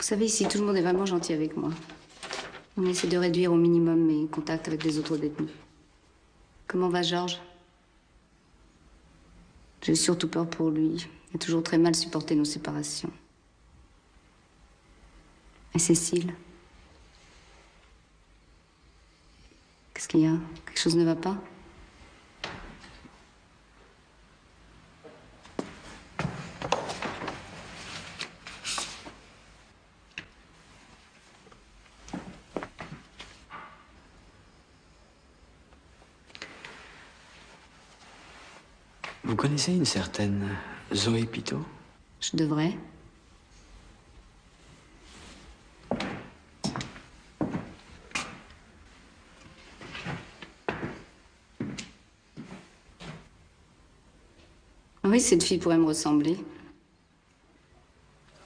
savez, ici, tout le monde est vraiment gentil avec moi. On essaie de réduire au minimum mes contacts avec les autres détenus. Comment va Georges? J'ai surtout peur pour lui. Il a toujours très mal supporté nos séparations. Et Cécile? Qu'est-ce qu'il y a? Quelque chose ne va pas? Vous connaissez une certaine Zoé Piteau? Je devrais. Oui, cette fille pourrait me ressembler.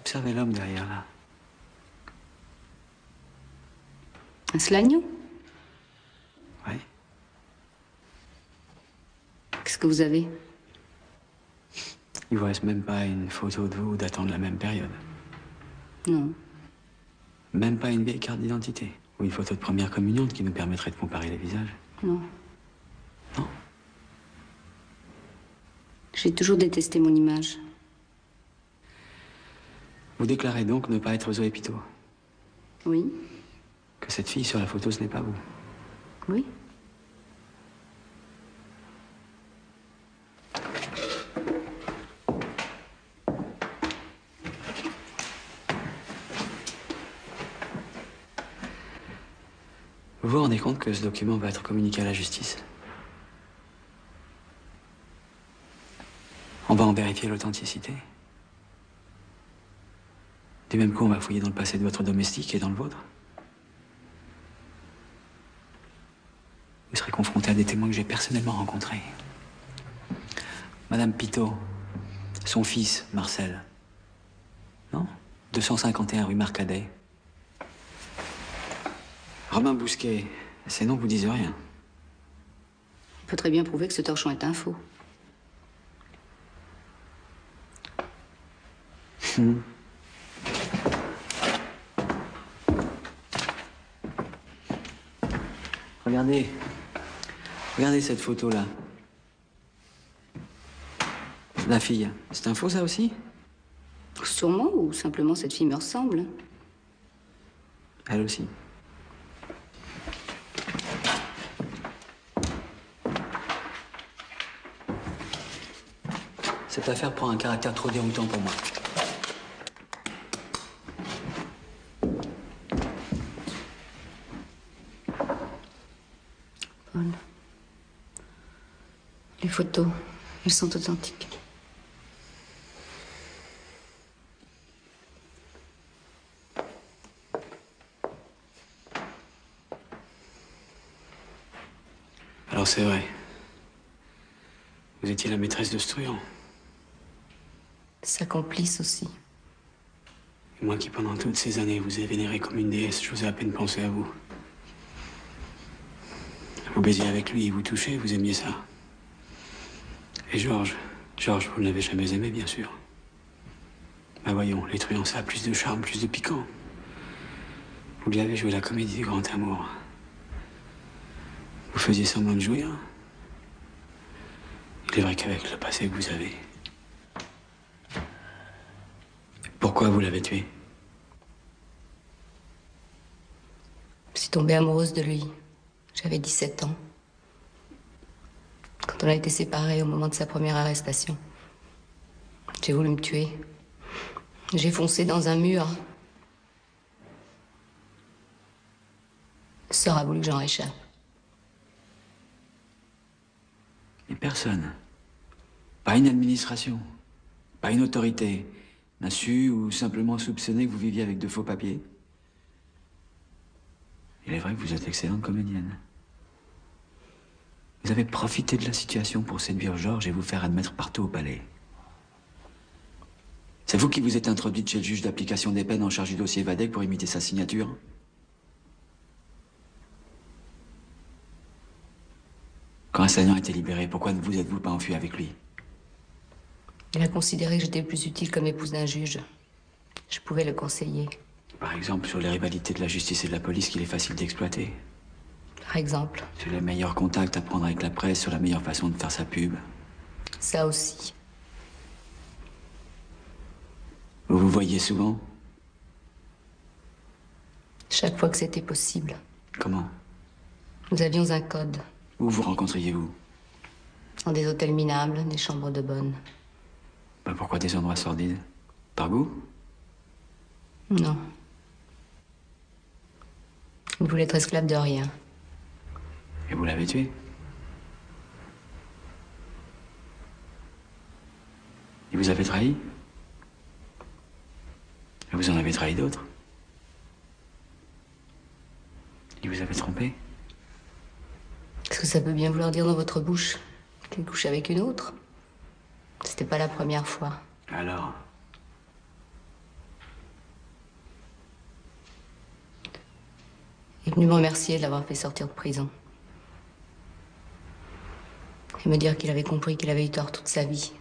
Observez l'homme derrière là. Un slagnon? Oui. Qu'est-ce que vous avez? Il vous reste même pas une photo de vous datant de la même période. Non. Même pas une vieille carte d'identité ou une photo de première communion qui nous permettrait de comparer les visages. Non. Non. J'ai toujours détesté mon image. Vous déclarez donc ne pas être Zoé Piteau? Oui. Que cette fille sur la photo, ce n'est pas vous? Oui. Vous vous rendez compte que ce document va être communiqué à la justice? On va en vérifier l'authenticité. Du même coup, on va fouiller dans le passé de votre domestique et dans le vôtre. Vous serez confronté à des témoins que j'ai personnellement rencontrés. Madame Piteau, son fils, Marcel. Non? 251 rue Marcadet. Romain Bousquet, ces noms vous disent rien. On peut très bien prouver que ce torchon est un faux. Regardez. Regardez cette photo-là. La fille. C'est un faux, ça aussi? Sûrement, ou simplement cette fille me ressemble. Elle aussi. Cette affaire prend un caractère trop déroutant pour moi. Paul. Les photos, elles sont authentiques. Alors c'est vrai. Vous étiez la maîtresse de ce truand. Sa complice aussi. Et moi qui, pendant toutes ces années, vous ai vénéré comme une déesse, j'osais à peine penser à vous. Vous baisiez avec lui, vous touchez, vous aimiez ça. Et Georges, vous ne l'avez jamais aimé, bien sûr. Bah voyons, les truands, ça a plus de charme, plus de piquant. Vous lui avez joué la comédie du grand amour. Vous faisiez semblant de jouir. Il est vrai qu'avec le passé que vous avez... Pourquoi vous l'avez tué? Je suis tombée amoureuse de lui. J'avais 17 ans. Quand on a été séparés au moment de sa première arrestation. J'ai voulu me tuer. J'ai foncé dans un mur. Le sort a voulu que j'en réchappe. Et personne. Pas une administration. Pas une autorité. N'a su ou simplement soupçonné que vous viviez avec de faux papiers. Il est vrai que vous êtes excellente comédienne. Vous avez profité de la situation pour séduire Georges et vous faire admettre partout au palais. C'est vous qui vous êtes introduite chez le juge d'application des peines en charge du dossier Vadec pour imiter sa signature? Quand Assagnan a été libéré, pourquoi ne vous êtes-vous pas enfui avec lui? Il a considéré que j'étais plus utile comme épouse d'un juge. Je pouvais le conseiller. Par exemple, sur les rivalités de la justice et de la police qu'il est facile d'exploiter. Par exemple. Sur les meilleurs contacts à prendre avec la presse, sur la meilleure façon de faire sa pub. Ça aussi. Vous vous voyez souvent? Chaque fois que c'était possible. Comment? Nous avions un code. Où vous rencontriez-vous? Dans des hôtels minables, des chambres de bonne. Bah pourquoi des endroits sordides? Par goût? Non. Il voulait être esclave de rien. Et vous l'avez tué? Il vous avait trahi? Et vous en avez trahi d'autres? Il vous avait trompé? Est-ce que ça peut bien vouloir dire dans votre bouche qu'il couche avec une autre? C'était pas la première fois. Alors? Il est venu me remercier de l'avoir fait sortir de prison. Et me dire qu'il avait compris qu'il avait eu tort toute sa vie.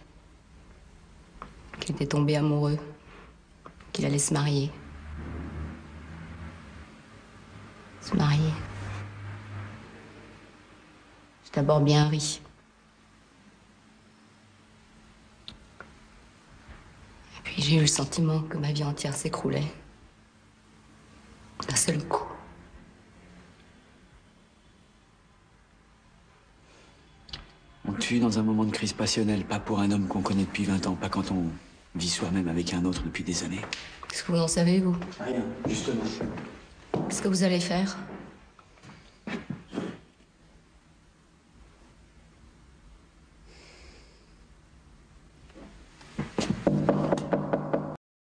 Qu'il était tombé amoureux. Qu'il allait se marier. Se marier. J'ai d'abord bien ri. Et puis j'ai eu le sentiment que ma vie entière s'écroulait. D'un seul coup. On tue dans un moment de crise passionnelle, pas pour un homme qu'on connaît depuis 20 ans, pas quand on vit soi-même avec un autre depuis des années. Qu'est-ce que vous en savez, vous? Rien, justement. Qu'est-ce que vous allez faire?